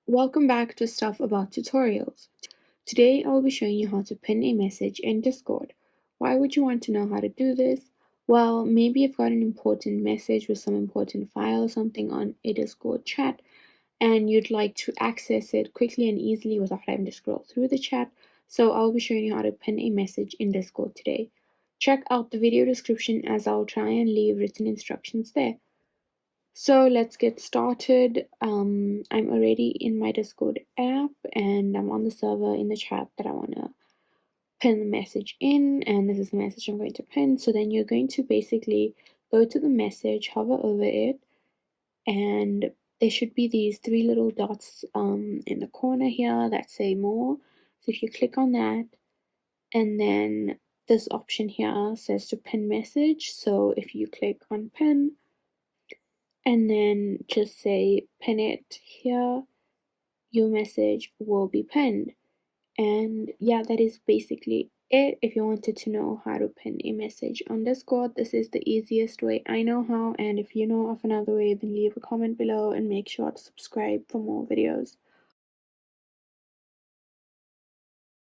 Welcome back to Stuff About Tutorials. Today I'll be showing you how to pin a message in Discord. Why would you want to know how to do this? Well, maybe you've got an important message with some important file or something on a Discord chat and you'd like to access it quickly and easily without having to scroll through the chat. So I'll be showing you how to pin a message in Discord today. Check out the video description as I'll try and leave written instructions there. So let's get started. I'm already in my Discord app and I'm on the server in the chat that I want to pin the message in, and this is the message I'm going to pin. So then you're going to basically go to the message, hover over it, and there should be these three little dots in the corner here that say more. So if you click on that, and then this option here says to pin message. So if you click on pin, and then just say pin it here, your message will be pinned. And yeah, that is basically it. If you wanted to know how to pin a message on Discord, this is the easiest way I know how, and if you know of another way, then leave a comment below and make sure to subscribe for more videos.